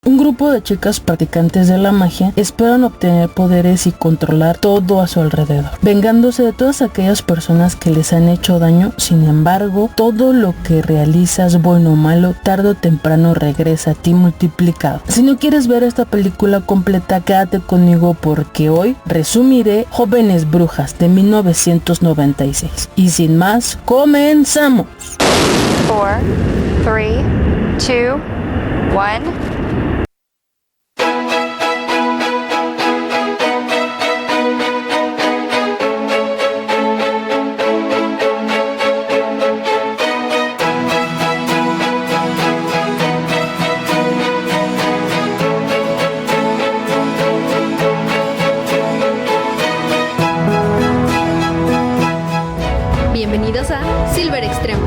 Un grupo de chicas practicantes de la magia esperan obtener poderes y controlar todo a su alrededor, vengándose de todas aquellas personas que les han hecho daño. Sin embargo, todo lo que realizas, bueno o malo, tarde o temprano regresa a ti multiplicado. Si no quieres ver esta película completa, quédate conmigo porque hoy resumiré Jóvenes Brujas de 1996. Y sin más, ¡comenzamos! 4, 3, 2, 1. Bienvenidos a Silver Extremo.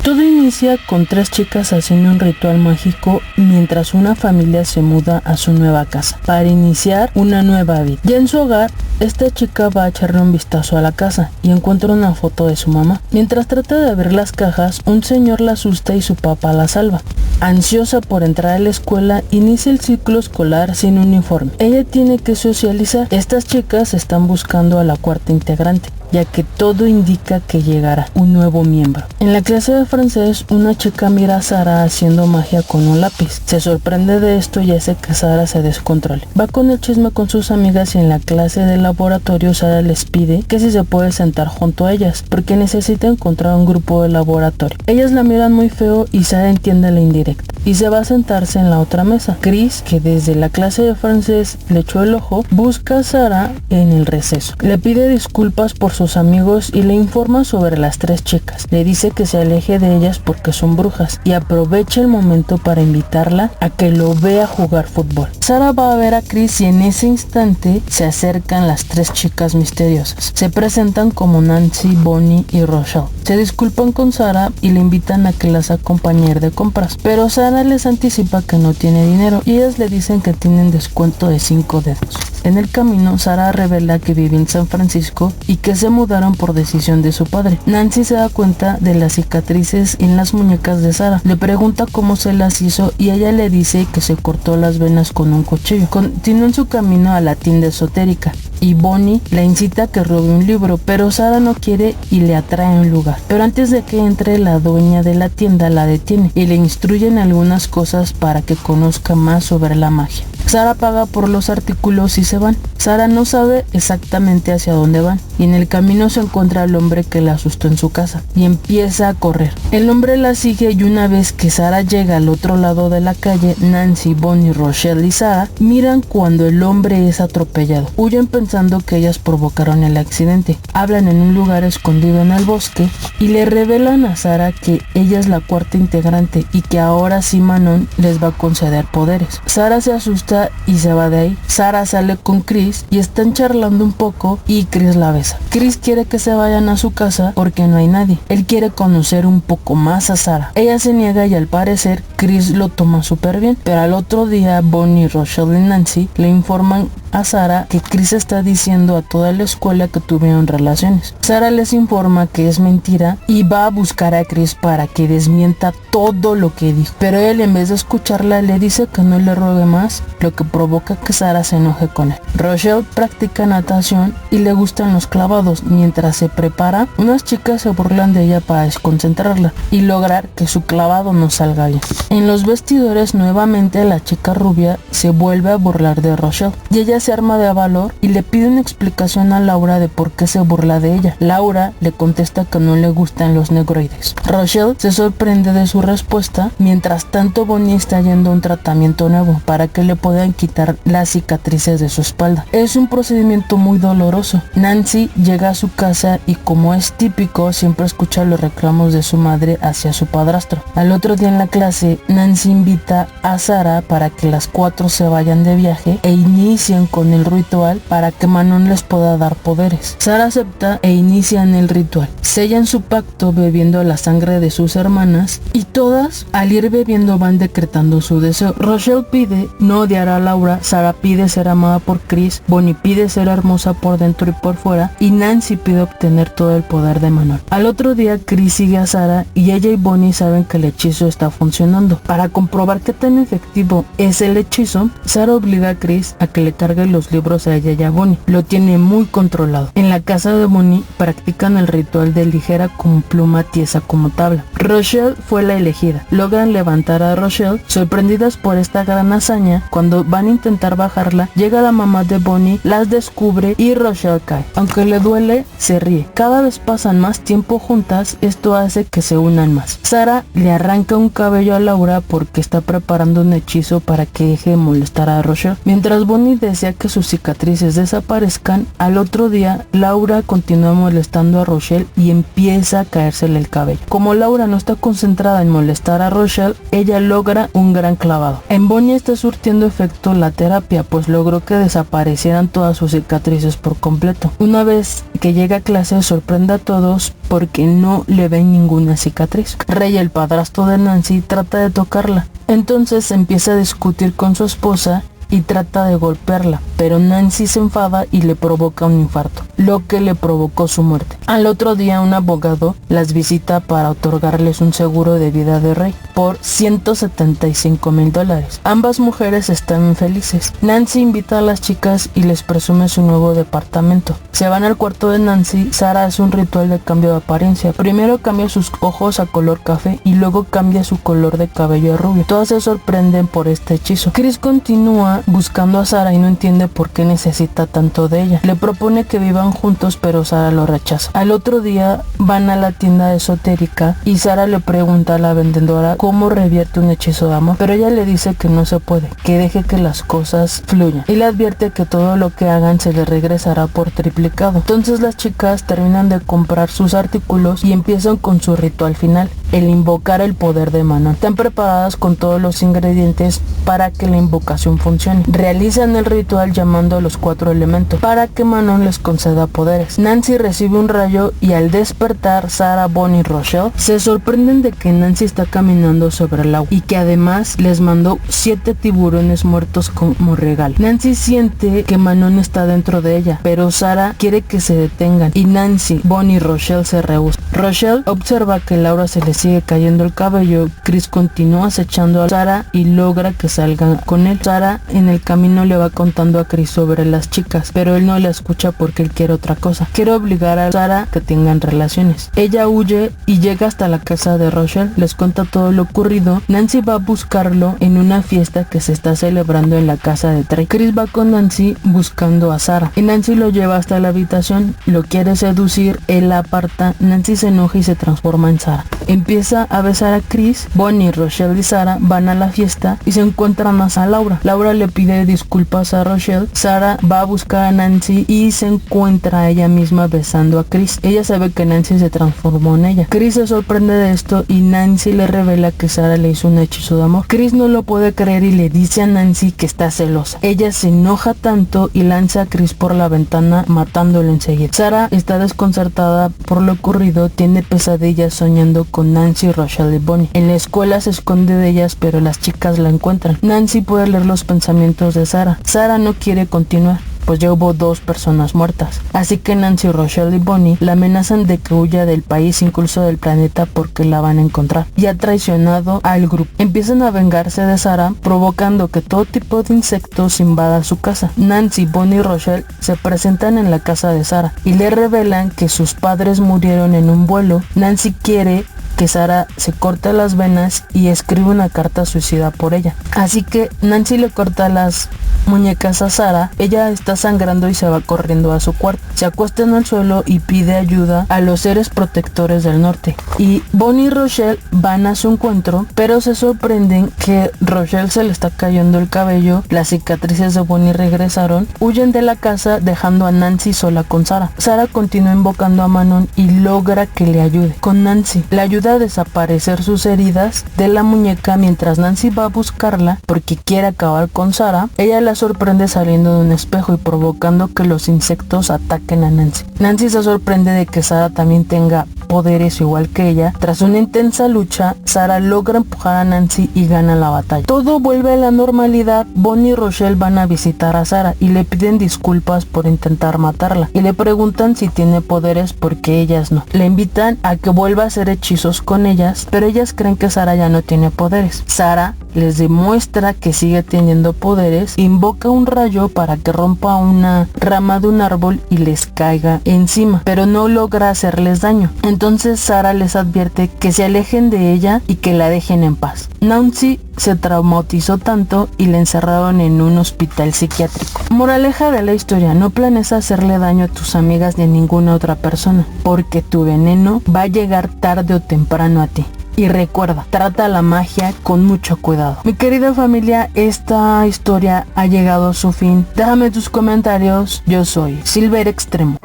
Todo inicia con 3 chicas haciendo un ritual mágico mientras una familia se muda a su nueva casa para iniciar una nueva vida. Ya en su hogar, esta chica va a echarle un vistazo a la casa y encuentra una foto de su mamá. Mientras trata de abrir las cajas, un señor la asusta y su papá la salva. Ansiosa por entrar a la escuela, inicia el ciclo escolar sin uniforme. Ella tiene que socializar. Estas chicas están buscando a la cuarta integrante, ya que todo indica que llegará un nuevo miembro. En la clase de francés, una chica mira a Sara haciendo magia con un lápiz. Se sorprende de esto y hace que Sara se descontrole. Va con el chisme con sus amigas y en la clase de laboratorio Sara les pide que si se puede sentar junto a ellas, porque necesita encontrar un grupo de laboratorio. Ellas la miran muy feo y Sara entiende la indirecta y se va a sentarse en la otra mesa. Chris, que desde la clase de francés le echó el ojo, busca a Sara en el receso. Le pide disculpas por sus amigos y le informa sobre las 3 chicas. Le dice que se aleje de ellas porque son brujas y aprovecha el momento para invitarla a que lo vea jugar fútbol. Sara va a ver a Chris y en ese instante se acercan las 3 chicas misteriosas. Se presentan como Nancy, Bonnie y Rochelle. Se disculpan con Sara y le invitan a que las acompañe a ir de compras, pero Sara les anticipa que no tiene dinero y ellas le dicen que tienen descuento de 5 dedos. En el camino, Sara revela que vive en San Francisco y que se mudaron por decisión de su padre. Nancy se da cuenta de las cicatrices en las muñecas de Sara. Le pregunta cómo se las hizo y ella le dice que se cortó las venas con un cuchillo. Continúa en su camino a la tienda esotérica y Bonnie la incita a que robe un libro, pero Sara no quiere y le atrae a un lugar. Pero antes de que entre, la dueña de la tienda la detiene y le instruye en algunas cosas para que conozca más sobre la magia. Sara paga por los artículos y se van. Sara no sabe exactamente hacia dónde van y en el camino se encuentra al hombre que la asustó en su casa y empieza a correr. El hombre la sigue y una vez que Sara llega al otro lado de la calle, Nancy, Bonnie, Rochelle y Sara miran cuando el hombre es atropellado. Huyen pensando que ellas provocaron el accidente. Hablan en un lugar escondido en el bosque y le revelan a Sara que ella es la cuarta integrante y que ahora sí Manon les va a conceder poderes. Sara se asusta y se va de ahí. Sara sale con Chris y están charlando un poco y Chris la besa. Chris quiere que se vayan a su casa porque no hay nadie. Él quiere conocer un poco más a Sara. Ella se niega y al parecer Chris lo toma súper bien, pero al otro día Bonnie, Rochelle y Nancy le informan a Sara que Chris está diciendo a toda la escuela que tuvieron relaciones. Sara les informa que es mentira y va a buscar a Chris para que desmienta todo lo que dijo, pero él en vez de escucharla le dice que no le rogue más, lo que provoca que Sara se enoje con él. Rochelle practica natación y le gustan los clavados. Mientras se prepara, unas chicas se burlan de ella para desconcentrarla y lograr que su clavado no salga bien. En los vestidores nuevamente la chica rubia se vuelve a burlar de Rochelle y ella se arma de valor y le pide una explicación a Laura de por qué se burla de ella. Laura le contesta que no le gustan los negroides. Rochelle se sorprende de su respuesta. Mientras tanto, Bonnie está yendo a un tratamiento nuevo para que le puedan quitar las cicatrices de su espalda. Es un procedimiento muy doloroso. Nancy llega a su casa y, como es típico, siempre escucha los reclamos de su madre hacia su padrastro. Al otro día en la clase, Nancy invita a Sara para que las 4 se vayan de viaje e inicien con el ritual para que Manon les pueda dar poderes. Sara acepta e inician el ritual. Sellan su pacto bebiendo la sangre de sus hermanas y todas al ir bebiendo van decretando su deseo. Rochelle pide no odiar a Laura, Sara pide ser amada por Chris, Bonnie pide ser hermosa por dentro y por fuera y Nancy pide obtener todo el poder de Manon. Al otro día Chris sigue a Sara y ella y Bonnie saben que el hechizo está funcionando. Para comprobar qué tan efectivo es el hechizo, Sara obliga a Chris a que le cargue los libros a ella y a Bonnie. Lo tiene muy controlado. En la casa de Bonnie practican el ritual de ligera como pluma, tiesa como tabla. Rochelle fue la elegida. Logran levantar a Rochelle. Sorprendidas por esta gran hazaña, cuando van a intentar bajarla, llega la mamá de Bonnie, las descubre y Rochelle cae. Aunque le duele, se ríe. Cada vez pasan más tiempo juntas, esto hace que se unan más. Sara le arranca un cabello a Laura porque está preparando un hechizo para que deje de molestar a Rochelle. Mientras Bonnie desea que sus cicatrices desaparezcan, al otro día Laura continúa molestando a Rochelle y empieza a caérsele el cabello. Como Laura no está concentrada en molestar a Rochelle, ella logra un gran clavado. En Bonnie está surtiendo efecto la terapia, pues logró que desaparecieran todas sus cicatrices por completo. Una vez que llega a clase sorprende a todos porque no le ven ninguna cicatriz. Ray, el padrastro de Nancy, trata de tocarla. Entonces empieza a discutir con su esposa y trata de golpearla, pero Nancy se enfada y le provoca un infarto, lo que le provocó su muerte. Al otro día un abogado las visita para otorgarles un seguro de vida de Ray por $175,000. Ambas mujeres están felices. Nancy invita a las chicas y les presume su nuevo departamento. Se van al cuarto de Nancy. Sara hace un ritual de cambio de apariencia. Primero cambia sus ojos a color café y luego cambia su color de cabello a rubio. Todas se sorprenden por este hechizo. Chris continúa buscando a Sara y no entiende por qué necesita tanto de ella. Le propone que vivan juntos, pero Sara lo rechaza. Al otro día van a la tienda esotérica y Sara le pregunta a la vendedora cómo revierte un hechizo de amor, pero ella le dice que no se puede, que deje que las cosas fluyan, y le advierte que todo lo que hagan se le regresará por triplicado. Entonces las chicas terminan de comprar sus artículos y empiezan con su ritual final, el invocar el poder de Manon. Están preparadas con todos los ingredientes para que la invocación funcione. Realizan el ritual llamando a los 4 elementos para que Manon les conceda poderes. Nancy recibe un rayo y al despertar Sara, Bonnie y Rochelle se sorprenden de que Nancy está caminando sobre el agua y que además les mandó 7 tiburones muertos como regalo. Nancy siente que Manon está dentro de ella, pero Sara quiere que se detengan y Nancy, Bonnie y Rochelle se rehusan. Rochelle observa que Laura se le sigue cayendo el cabello. Chris continúa acechando a Sara y logra que salgan con él. Sara en el camino le va contando a Chris sobre las chicas, pero él no la escucha porque él quiere otra cosa. Quiere obligar a Sara que tengan relaciones. Ella huye y llega hasta la casa de Rochelle, les cuenta todo lo ocurrido. Nancy va a buscarlo en una fiesta que se está celebrando en la casa de Trey. Chris va con Nancy buscando a Sara y Nancy lo lleva hasta la habitación, lo quiere seducir, él la aparta. Nancy se enoja y se transforma en Sara. Empieza a besar a Chris. Bonnie, Rochelle y Sara van a la fiesta y se encuentran más a Laura. Laura le pide disculpas a Rochelle. Sara va a buscar a Nancy y se encuentra a ella misma besando a Chris. Ella sabe que Nancy se transformó en ella. Chris se sorprende de esto y Nancy le revela que Sara le hizo un hechizo de amor. Chris no lo puede creer y le dice a Nancy que está celosa. Ella se enoja tanto y lanza a Chris por la ventana, matándolo enseguida. Sara está desconcertada por lo ocurrido, tiene pesadillas soñando con Nancy, Rochelle y Bonnie. En la escuela se esconde de ellas, pero las chicas la encuentran. Nancy puede leer los pensamientos de Sara. Sara no quiere continuar, pues ya hubo 2 personas muertas. Así que Nancy, Rochelle y Bonnie la amenazan de que huya del país, incluso del planeta, porque la van a encontrar. Y ha traicionado al grupo. Empiezan a vengarse de Sara, provocando que todo tipo de insectos invada su casa. Nancy, Bonnie y Rochelle se presentan en la casa de Sara y le revelan que sus padres murieron en un vuelo. Nancy quiere que Sara se corte las venas y escribe una carta suicida por ella. Así que Nancy le corta las muñecas a Sara. Ella está sangrando y se va corriendo a su cuarto. Se acuesta en el suelo y pide ayuda a los seres protectores del norte. Y Bonnie y Rochelle van a su encuentro, pero se sorprenden que Rochelle se le está cayendo el cabello. Las cicatrices de Bonnie regresaron. Huyen de la casa dejando a Nancy sola con Sara. Sara continúa invocando a Manon y logra que le ayude. Con Nancy le ayuda a desaparecer sus heridas de la muñeca mientras Nancy va a buscarla porque quiere acabar con Sara. Ella la sorprende saliendo de un espejo y provocando que los insectos ataquen a Nancy. Nancy se sorprende de que Sarah también tenga poderes igual que ella. Tras una intensa lucha, Sarah logra empujar a Nancy y gana la batalla. Todo vuelve a la normalidad. Bonnie y Rochelle van a visitar a Sarah y le piden disculpas por intentar matarla y le preguntan si tiene poderes porque ellas no. Le invitan a que vuelva a hacer hechizos con ellas, pero ellas creen que Sarah ya no tiene poderes. Sarah les demuestra que sigue teniendo poderes, invoca un rayo para que rompa una rama de un árbol y les caiga encima, pero no logra hacerles daño. Entonces Sarah les advierte que se alejen de ella y que la dejen en paz. Nancy se traumatizó tanto y la encerraron en un hospital psiquiátrico. Moraleja de la historia: no planees hacerle daño a tus amigas ni a ninguna otra persona, porque tu veneno va a llegar tarde o temprano a ti. Y recuerda, trata la magia con mucho cuidado. Mi querida familia, esta historia ha llegado a su fin. Déjame tus comentarios. Yo soy Silver Extremo.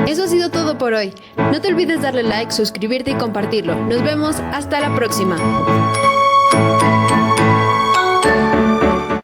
Eso ha sido todo por hoy. No te olvides darle like, suscribirte y compartirlo. Nos vemos hasta la próxima.